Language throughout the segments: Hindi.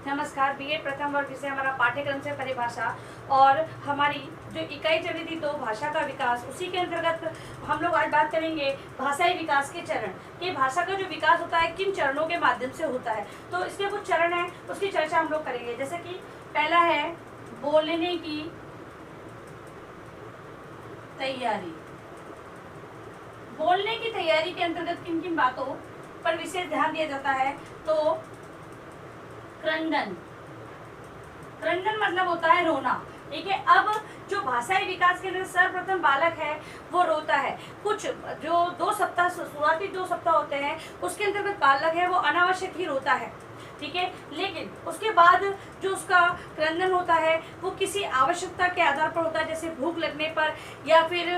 नमस्कार। बीएड प्रथम वर्ग विषय हमारा पाठ्यक्रम से परिभाषा और हमारी जो इकाई चली थी तो भाषा का विकास, उसी के अंतर्गत हम लोग आज बात करेंगे भाषाई विकास के चरण कि भाषा का जो विकास होता है किन चरणों के माध्यम से होता है। तो इसके कुछ चरण हैं, उसकी चर्चा हम लोग करेंगे। जैसे कि पहला है बोलने की तैयारी। बोलने की तैयारी के अंतर्गत किन किन बातों पर विशेष ध्यान दिया जाता है। तो क्रंदन, क्रंदन मतलब होता है रोना। ठीक है, अब जो भाषाई विकास के लिए सर्वप्रथम बालक है वो रोता है। कुछ जो 2 सप्ताह शुरुआती 2 सप्ताह होते हैं उसके अंतर्गत बालक है वो अनावश्यक ही रोता है। ठीक है, लेकिन उसके बाद जो उसका क्रंदन होता है वो किसी आवश्यकता के आधार पर होता है, जैसे भूख लगने पर या फिर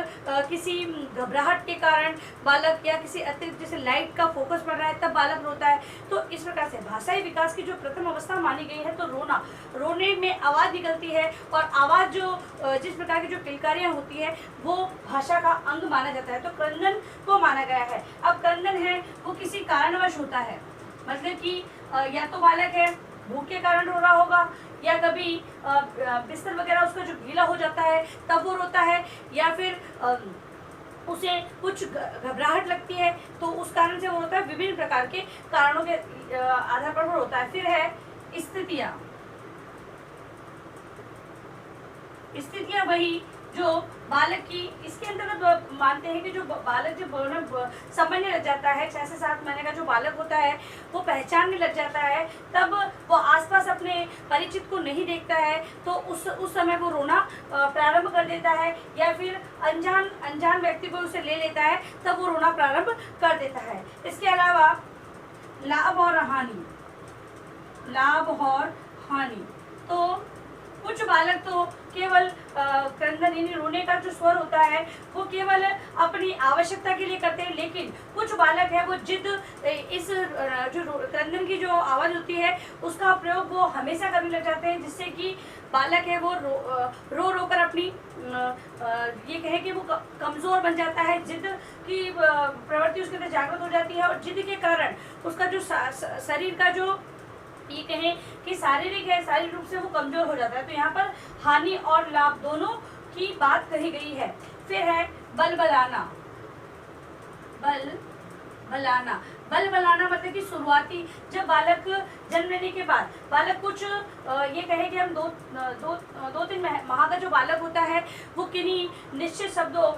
किसी घबराहट के कारण बालक या किसी अतिरिक्त जैसे लाइट का फोकस पड़ रहा है तब बालक रोता है। तो इस प्रकार से भाषाई विकास की जो प्रथम अवस्था मानी गई है तो रोना, रोने में आवाज़ निकलती है और आवाज़ जो जिस प्रकार की जो किलकारियाँ होती है वो भाषा का अंग माना जाता है। तो क्रंदन को माना गया है। अब क्रंदन है वो किसी कारणवश होता है, मतलब कि या तो बालक है भूख के कारण रो रहा होगा, या कभी बिस्तर वगैरह उसका जो गीला हो जाता है तब वो रोता है, या फिर उसे कुछ घबराहट लगती है तो उस कारण से वो रोता है। विभिन्न प्रकार के कारणों के आधार पर वो रोता है। फिर है स्थितियाँ। स्थितियाँ वही जो बालक की, इसके अंतर्गत मानते हैं कि जो बालक जब समझने लग जाता है, 6 से 7 महीने का जो बालक होता है वो पहचानने लग जाता है, तब वो आसपास अपने परिचित को नहीं देखता है तो उस समय वो रोना प्रारंभ कर देता है, या फिर अनजान व्यक्ति को उसे ले लेता है तब वो रोना प्रारंभ कर देता है। इसके अलावा लाभ और हानि, लाभ और हानि। तो कुछ बालक तो केवल क्रंदन यानी रोने का जो स्वर होता है वो केवल अपनी आवश्यकता के लिए करते हैं, लेकिन कुछ बालक है वो जिद इस जो क्रंदन की जो आवाज़ होती है उसका प्रयोग वो हमेशा करने लग जाते हैं, जिससे कि बालक है वो रो कर अपनी ये कहे कि वो कमज़ोर बन जाता है। जिद की प्रवृत्ति उसके अंदर जागृत हो जाती है और जिद के कारण उसका जो शरीर का जो ये कहें कि शारीरिक है, शारीरिक रूप से वो कमजोर हो जाता है। तो यहाँ पर हानि और लाभ दोनों की बात कही गई है। फिर है बलबलाना। बलबलाना मतलब कि शुरुआती जब बालक जन्म लेने के बाद बालक कुछ ये कहे कि हम दो तीन माह का जो बालक होता है वो किन्हीं निश्चित शब्दों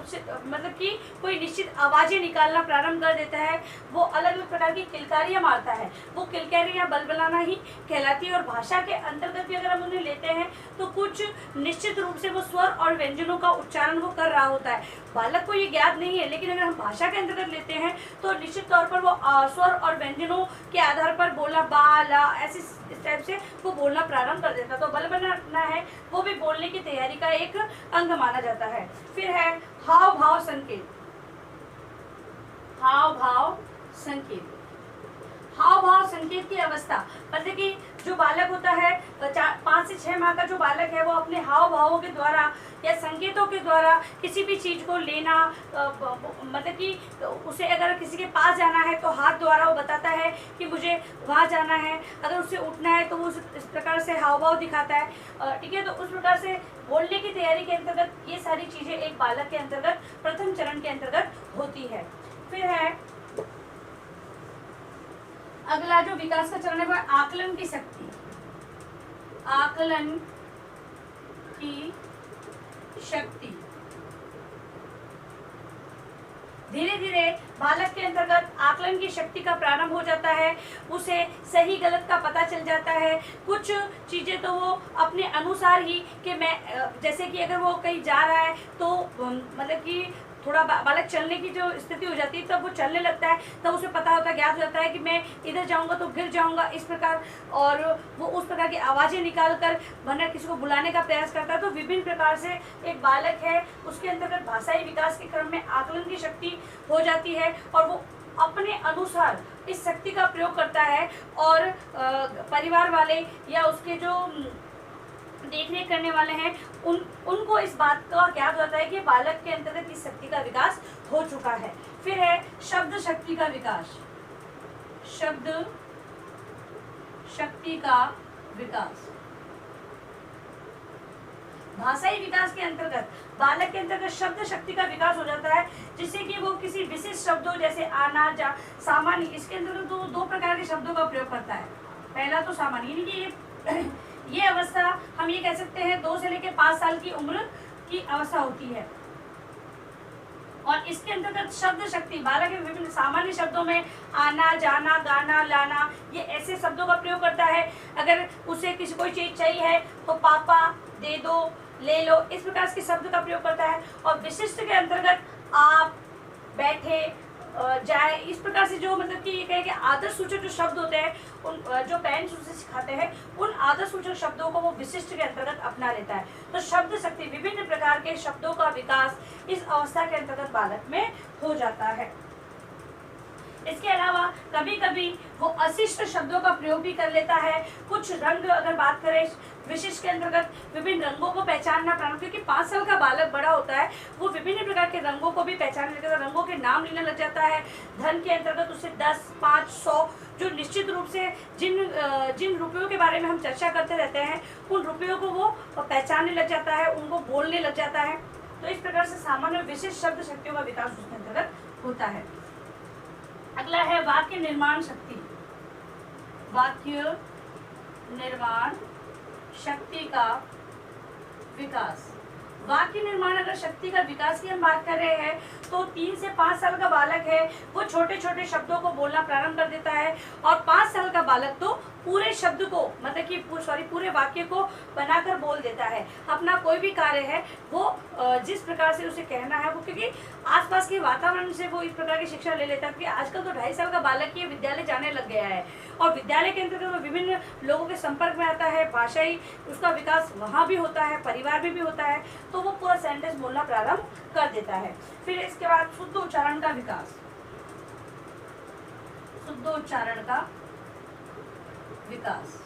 मतलब कि कोई निश्चित आवाज़ें निकालना प्रारंभ कर देता है, वो अलग अलग प्रकार की किलकारियाँ मारता है, वो किलकारियाँ बलबलाना ही कहलाती है। और भाषा के अंतर्गत भी अगर हम उन्हें लेते हैं तो कुछ निश्चित रूप से वो स्वर और व्यंजनों का उच्चारण वो कर रहा होता है। बालक को ये ज्ञात नहीं है, लेकिन अगर हम भाषा के अंतर्गत लेते हैं तो निश्चित तौर पर वो स्वर और व्यंजनों के आधार पर बोलना बाला ऐसे इस टाइप से वो बोलना प्रारंभ कर देता है। तो बलबलाना है वो भी बोलने की तैयारी का एक अंग माना जाता है। फिर है हाव भाव संकेत। हाव भाव संकेत, हाव भाव संकेत की अवस्था मतलब कि जो बालक होता है 5 से 6 माह का जो बालक है वो अपने हाव भावों के द्वारा या संकेतों के द्वारा किसी भी चीज़ को लेना, मतलब कि उसे अगर किसी के पास जाना है तो हाथ द्वारा वो बताता है कि मुझे वहाँ जाना है, अगर उसे उठना है तो वो इस प्रकार से हाव भाव दिखाता है। ठीक है, तो उस प्रकार से बोलने की तैयारी के अंतर्गत ये सारी चीज़ें एक बालक के अंतर्गत प्रथम चरण के अंतर्गत होती है। फिर है अगला जो विकास का चरण है वो आकलन की शक्ति। आकलन की शक्ति धीरे धीरे बालक के अंतर्गत आकलन की शक्ति का प्रारंभ हो जाता है, उसे सही गलत का पता चल जाता है। कुछ चीज़ें तो वो अपने अनुसार ही कि मैं जैसे कि अगर वो कहीं जा रहा है तो मतलब कि थोड़ा बालक चलने की जो स्थिति हो जाती है तब वो चलने लगता है, तब उसे पता होता है, ज्ञात हो जाता है कि मैं इधर जाऊंगा तो गिर जाऊंगा इस प्रकार, और वो उस प्रकार की आवाज़ें निकाल कर वरना किसी को बुलाने का प्रयास करता है। तो विभिन्न प्रकार से एक बालक है उसके अंतर्गत भाषाई विकास के क्रम में आकलन की शक्ति हो जाती है और वो अपने अनुसार इस शक्ति का प्रयोग करता है और परिवार वाले या उसके जो देखने करने वाले हैं उनको इस बात का ज्ञात होता है कि बालक के अंतर्गत इस शक्ति का विकास हो चुका है। फिर है शब्द शक्ति का विकास। शब्द शक्ति का विकास। भाषाई विकास के अंतर्गत बालक के अंतर्गत शब्द शक्ति का विकास हो जाता है, जिससे कि वो किसी विशिष्ट शब्दों जैसे आना, जा, सामान्य, इसके अंतर्गत दो प्रकार के शब्दों का प्रयोग करता है। पहला तो सामान्य, यानी कि ये अवस्था हम ये कह सकते हैं 2 से लेकर 5 साल की उम्र की अवस्था होती है। और इसके अंतर्गत शब्द शक्ति बालक के विभिन्न सामान्य शब्दों में आना, जाना, गाना, लाना, ये ऐसे शब्दों का प्रयोग करता है। अगर उसे किसी कोई चीज चाहिए है तो पापा, दे दो, ले लो, इस प्रकार के शब्द का प्रयोग करता है। और विशिष्ट के अंतर्गत आप, बैठे, जाए, इस प्रकार से जो मतलब कि ये कहे कि आदर्श सूचक जो शब्द होते हैं, उन जो पेरेंट्स उसे सिखाते हैं, उन आदर्श सूचक शब्दों को वो विशिष्ट के अंतर्गत अपना लेता है। तो शब्द शक्ति, विभिन्न प्रकार के शब्दों का विकास इस अवस्था के अंतर्गत बालक में हो जाता है। इसके अलावा कभी कभी वो अशिष्ट शब्दों का प्रयोग भी कर लेता है। कुछ रंग, अगर बात करें विशिष्ट के अंतर्गत, विभिन्न रंगों को पहचानना प्रारंभ, क्योंकि 5 साल का बालक बड़ा होता है, वो विभिन्न प्रकार के रंगों को भी पहचानने लगता है, रंगों के नाम लेने लग जाता है। धन के अंतर्गत उसे 10, 5, 100 जो निश्चित रूप से जिन रुपयों के बारे में हम चर्चा करते रहते हैं, उन रुपयों को वो पहचानने लग जाता है, उनको बोलने लग जाता है। तो इस प्रकार से सामान्य विशिष्ट शब्द शक्तियों का विकास उसके अंतर्गत होता है। अगला है वाक्य निर्माण शक्ति। वाक्य निर्माण शक्ति का विकास। वाक्य निर्माण अगर शक्ति का विकास की हम बात कर रहे हैं तो 3 से 5 साल का बालक है वो छोटे छोटे शब्दों को बोलना प्रारंभ कर देता है, और 5 साल का बालक तो पूरे शब्द को मतलब कि पूरे वाक्य को बनाकर बोल देता है। अपना कोई भी कार्य है वो जिस प्रकार से उसे कहना है, वो क्योंकि आसपास के वातावरण से वो इस प्रकार की शिक्षा ले लेता है। कि आजकल तो 2.5 साल का बालक ही विद्यालय जाने लग गया है, और विद्यालय के अंतर्गत वो विभिन्न लोगों के संपर्क में आता है, भाषाई उसका विकास वहाँ भी होता है, परिवार में भी होता है, तो वो पूरा सेंटेंस बोलना प्रारंभ कर देता है। फिर इसके बाद शुद्ध उच्चारण का विकास। शुद्ध उच्चारण का विकास।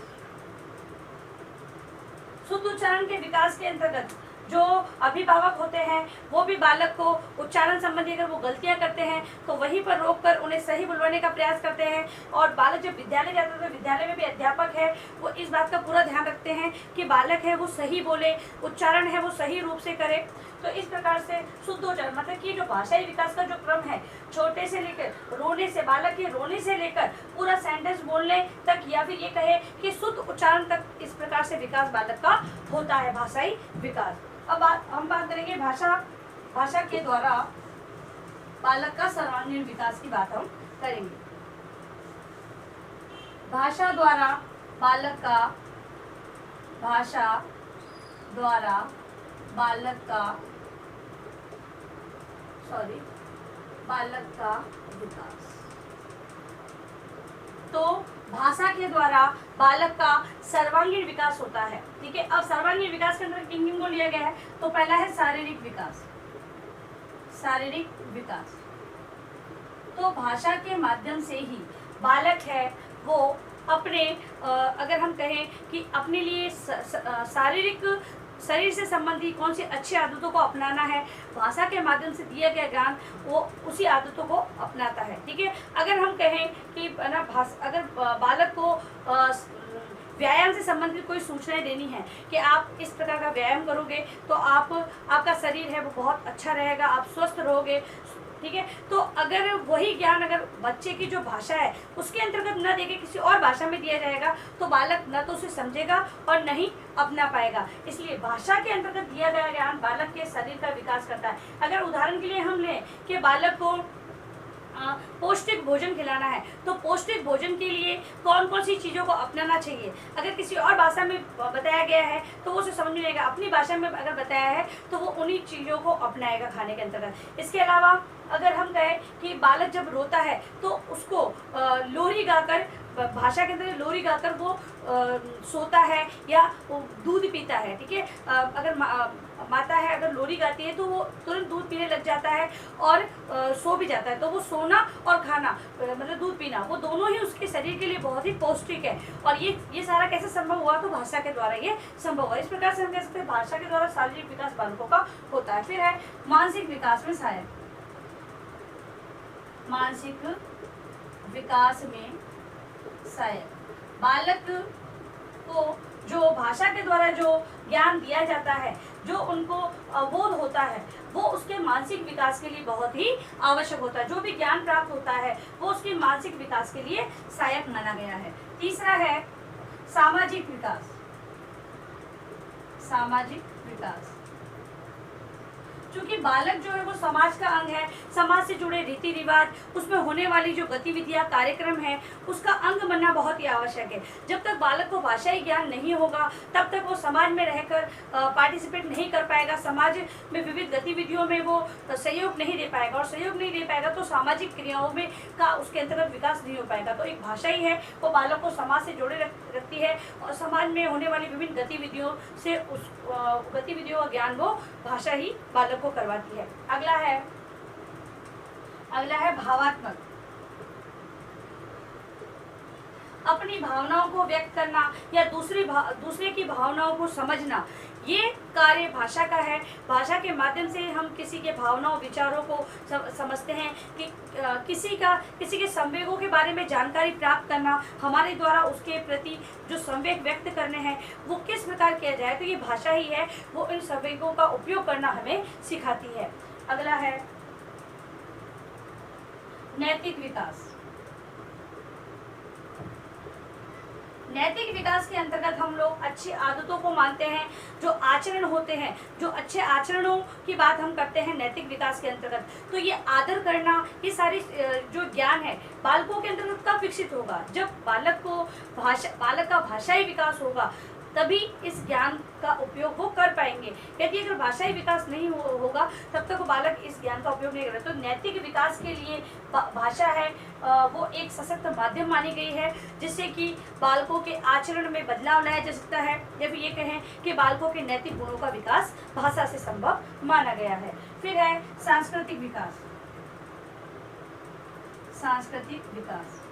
शुद्ध उच्चारण के विकास के अंतर्गत जो अभिभावक होते हैं वो भी बालक को उच्चारण संबंधी अगर वो गलतियां करते हैं तो वहीं पर रोककर उन्हें सही बुलवाने का प्रयास करते हैं। और बालक जब विद्यालय जाता है तो विद्यालय में भी अध्यापक है वो इस बात का पूरा ध्यान रखते हैं कि बालक है वो सही बोले, उच्चारण है वो सही रूप से करे। तो इस प्रकार से शुद्ध उच्चारण मतलब कि जो भाषाई विकास का जो क्रम है, छोटे से लेकर रोने से, बालक के रोने से लेकर पूरा सेंटेंस बोलने तक, या फिर ये कहे कि शुद्ध उच्चारण तक, इस प्रकार से विकास बालक का होता है, भाषाई विकास। अब हम बात करेंगे भाषा के द्वारा बालक का सर्वांगीण विकास की बात हम करेंगे। भाषा द्वारा बालक का विकास। तो भाषा के द्वारा बालक का सर्वांगीण विकास होता है। ठीक है, अब सर्वांगीण विकास के अंदर किन को लिया गया है, तो पहला है शारीरिक विकास। शारीरिक विकास तो भाषा के माध्यम से ही बालक है वो अपने अगर हम कहें कि अपने लिए शरीर से संबंधी कौन सी अच्छी आदतों को अपनाना है, भाषा के माध्यम से दिया गया ज्ञान वो उसी आदतों को अपनाता है। ठीक है, अगर हम कहें कि ना अगर बालक को व्यायाम से संबंधित कोई सूचनाएं देनी है कि आप इस प्रकार का व्यायाम करोगे तो आपका शरीर है वो बहुत अच्छा रहेगा, आप स्वस्थ रहोगे। ठीक है, तो अगर वही ज्ञान अगर बच्चे की जो भाषा है उसके अंतर्गत न देके किसी और भाषा में दिया जाएगा तो बालक न तो उसे समझेगा और न ही अपना पाएगा। इसलिए भाषा के अंतर्गत दिया गया ज्ञान बालक के शरीर का विकास करता है। अगर उदाहरण के लिए हम लें कि बालक को पौष्टिक भोजन खिलाना है तो पौष्टिक भोजन के लिए कौन कौन सी चीज़ों को अपनाना चाहिए, अगर किसी और भाषा में बताया गया है तो वो उसे समझ नहीं आएगा, अपनी भाषा में अगर बताया है तो वो उन्हीं चीज़ों को अपनाएगा खाने के अंतर्गत। इसके अलावा अगर हम कहें कि बालक जब रोता है तो उसको लोरी गाकर, भाषा के अंदर लोरी गाकर वो सोता है या वो दूध पीता है। ठीक है, अगर माता है अगर लोरी गाती है तो वो तुरंत दूध पीने लग जाता है और सो भी जाता है। तो वो सोना और खाना मतलब दूध पीना वो दोनों ही उसके शरीर के लिए बहुत ही पौष्टिक है। और ये सारा कैसे संभव हुआ, तो भाषा के द्वारा ये संभव हुआ। इस प्रकार से हम कह सकते हैं भाषा के द्वारा शारीरिक विकास बालकों का होता है। फिर है मानसिक विकास में सहायक। मानसिक विकास में सहायक बालक को जो भाषा के द्वारा जो ज्ञान दिया जाता है, जो उनको अवबोध होता है, वो उसके मानसिक विकास के लिए बहुत ही आवश्यक होता है। जो भी ज्ञान प्राप्त होता है वो उसके मानसिक विकास के लिए सहायक माना गया है। तीसरा है सामाजिक विकास। सामाजिक विकास, क्योंकि बालक जो है वो समाज का अंग है, समाज से जुड़े रीति रिवाज, उसमें होने वाली जो गतिविधियां, कार्यक्रम है, उसका अंग बनना बहुत ही आवश्यक है। जब तक बालक को भाषाई ज्ञान नहीं होगा तब तक वो समाज में रहकर पार्टिसिपेट नहीं कर पाएगा, समाज में विविध गतिविधियों में वो सहयोग नहीं दे पाएगा, और सहयोग नहीं दे पाएगा तो सामाजिक क्रियाओं में का उसके अंतर्गत विकास नहीं हो पाएगा। तो एक भाषा ही है वो बालक को समाज से जोड़े रखती है, और समाज में होने वाली विभिन्न गतिविधियों से उस गतिविधियों का ज्ञान वो भाषा ही बालक को करवाती है। अगला है भावात्मक। अपनी भावनाओं को व्यक्त करना या दूसरे की भावनाओं को समझना, ये कार्य भाषा का है। भाषा के माध्यम से हम किसी के भावनाओं, विचारों को समझते हैं कि किसी के संवेगों के बारे में जानकारी प्राप्त करना, हमारे द्वारा उसके प्रति जो संवेग व्यक्त करने हैं वो किस प्रकार किया जाए, तो ये भाषा ही है वो इन संवेगों का उपयोग करना हमें सिखाती है। अगला है नैतिक विकास। नैतिक विकास के अंतर्गत हम लोग अच्छी आदतों को मानते हैं, जो आचरण होते हैं, जो अच्छे आचरणों की बात हम करते हैं नैतिक विकास के अंतर्गत। तो ये आदर करना, ये सारी जो ज्ञान है बालकों के अंतर्गत कब विकसित होगा, जब बालक का भाषाई विकास होगा, तभी इस ज्ञान का उपयोग वो कर पाएंगे। यदि अगर भाषाई विकास नहीं होगा तब तक वो बालक इस ज्ञान का उपयोग नहीं करेगा। तो नैतिक विकास के लिए भाषा है वो एक सशक्त माध्यम मानी गई है, जिससे कि बालकों के आचरण में बदलाव लाया जा सकता है, या फिर ये कहें कि बालकों के नैतिक गुणों का विकास भाषा से संभव माना गया है। फिर है सांस्कृतिक विकास। सांस्कृतिक विकास,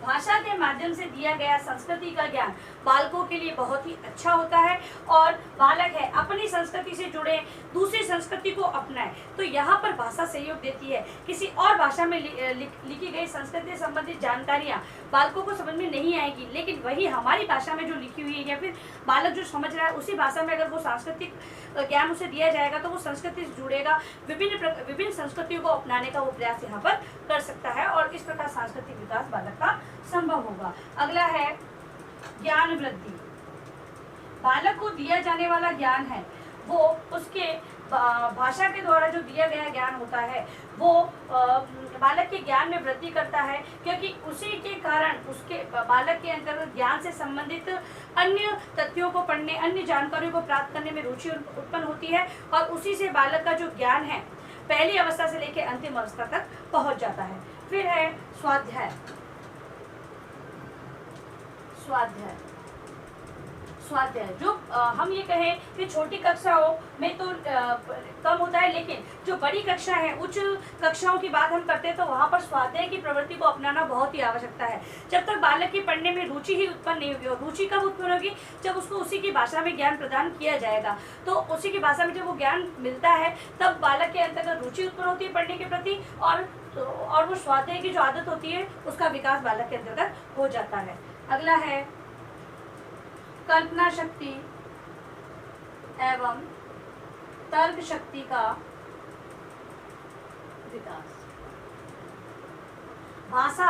भाषा के माध्यम से दिया गया संस्कृति का ज्ञान बालकों के लिए बहुत ही अच्छा होता है, और बालक है अपनी संस्कृति से जुड़े, दूसरी संस्कृति को अपनाए। तो यहाँ पर भाषा सहयोग देती है। किसी और भाषा में लिखी गई संस्कृति से संबंधित जानकारियाँ बालकों को समझ में नहीं आएगी, लेकिन वही हमारी भाषा में जो लिखी हुई है या फिर बालक जो समझ रहा है उसी भाषा में अगर वो सांस्कृतिक ज्ञान उसे दिया जाएगा तो वो संस्कृति से जुड़ेगा, विभिन्न संस्कृतियों को अपनाने का वो प्रयास यहाँ पर कर सकता है, और इस प्रकार सांस्कृतिक विकास बालक का संभव होगा। अगला है ज्ञान वृद्धि। बालक को दिया जाने वाला ज्ञान है वो उसके भाषा के द्वारा जो दिया गया ज्ञान होता है वो बालक के ज्ञान में वृद्धि करता है, क्योंकि उसी के कारण उसके बालक के अंतर्गत ज्ञान से संबंधित अन्य तथ्यों को पढ़ने, अन्य जानकारियों को प्राप्त करने में रुचि उत्पन्न होती है, और उसी से बालक का जो ज्ञान है पहली अवस्था से लेकर अंतिम अवस्था तक पहुंच जाता है। फिर है स्वाध्याय। स्वाध्याय जो हम ये कहें कि छोटी कक्षाओं में तो कम होता है, लेकिन जो बड़ी कक्षा है, उच्च कक्षाओं की बात हम करते हैं तो वहाँ पर स्वाध्याय की प्रवृत्ति को अपनाना बहुत ही आवश्यकता है। जब तक बालक की पढ़ने में रुचि ही उत्पन्न नहीं होगी, और रुचि कब उत्पन्न होगी, जब उसको उसी की भाषा में ज्ञान प्रदान किया जाएगा। तो उसी की भाषा में जब वो ज्ञान मिलता है तब बालक के अंतर्गत रुचि उत्पन्न होती है पढ़ने के प्रति, और वो स्वाध्याय की जो आदत होती है उसका विकास बालक के अंतर्गत हो जाता है। अगला है कल्पना शक्ति एवं तर्क शक्ति का विकास। भाषा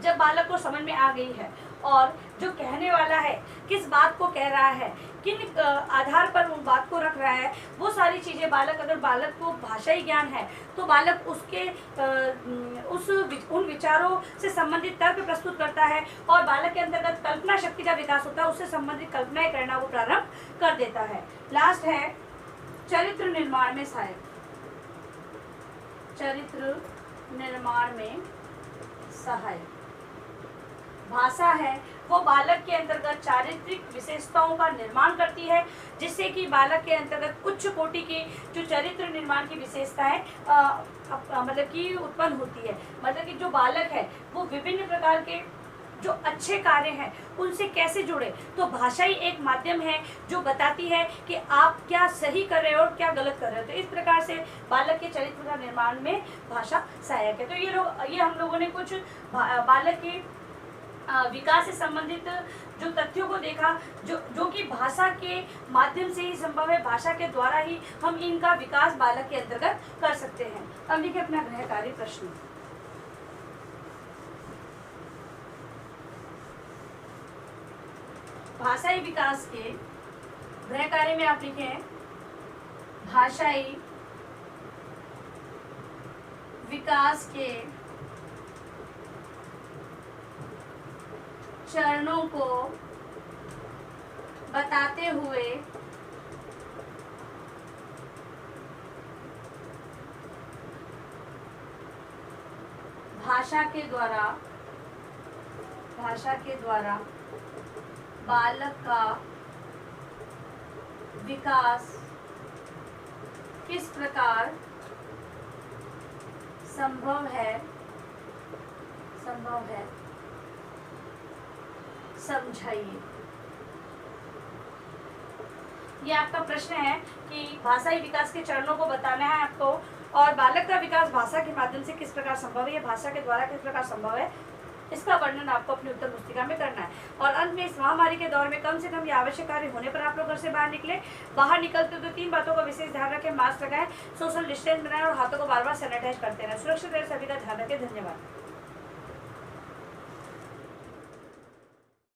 जब बालक को समझ में आ गई है और जो कहने वाला है किस बात को कह रहा है, किन आधार पर उन बात को रख रहा है, वो सारी चीज़ें अगर बालक को भाषाई ज्ञान है तो बालक उसके उन विचारों से संबंधित तर्क प्रस्तुत करता है, और बालक के अंतर्गत कल्पना शक्ति का विकास होता है, उससे संबंधित कल्पनाएं करना वो प्रारंभ कर देता है। लास्ट है चरित्र निर्माण में सहायक। चरित्र निर्माण में सहायक भाषा है वो बालक के अंतर्गत चारित्रिक विशेषताओं का निर्माण करती है, जिससे कि बालक के अंतर्गत उच्च कोटि की जो चरित्र निर्माण की विशेषताएं मतलब कि उत्पन्न होती है। मतलब कि जो बालक है वो विभिन्न प्रकार के जो अच्छे कार्य हैं उनसे कैसे जुड़े, तो भाषा ही एक माध्यम है जो बताती है कि आप क्या सही कर रहे हो और क्या गलत कर रहे हो। तो इस प्रकार से बालक के चरित्र का निर्माण में भाषा सहायक है। तो ये हम लोगों ने कुछ बालक के विकास से संबंधित जो तथ्यों को देखा, जो कि भाषा के माध्यम से ही संभव है, भाषा के द्वारा ही हम इनका विकास बालक के अंतर्गत कर सकते हैं। अब लिखिए अपना गृह कार्य प्रश्न। भाषाई विकास के गृह कार्य में आप लिखे भाषाई विकास के चरणों को बताते हुए भाषा के द्वारा बालक का विकास किस प्रकार संभव है समझाइए। ये आपका प्रश्न है कि भाषाई विकास के चरणों को बताना है आपको, और बालक का विकास भाषा के माध्यम से किस प्रकार संभव है, भाषा के द्वारा किस प्रकार संभव है, इसका वर्णन आपको अपनी उत्तर पुस्तिका में करना है। और अंत में इस महामारी के दौर में कम से कम ये आवश्यक कार्य होने पर आप लोग घर से बाहर निकले। बाहर निकलते तो 3 बातों का विशेष ध्यान रखें, मास्क लगाएं, सोशल डिस्टेंस बनाएं और हाथों को बार बार सैनिटाइज करते रहें। सुरक्षित रहे, सभी का ध्यान रखें। धन्यवाद।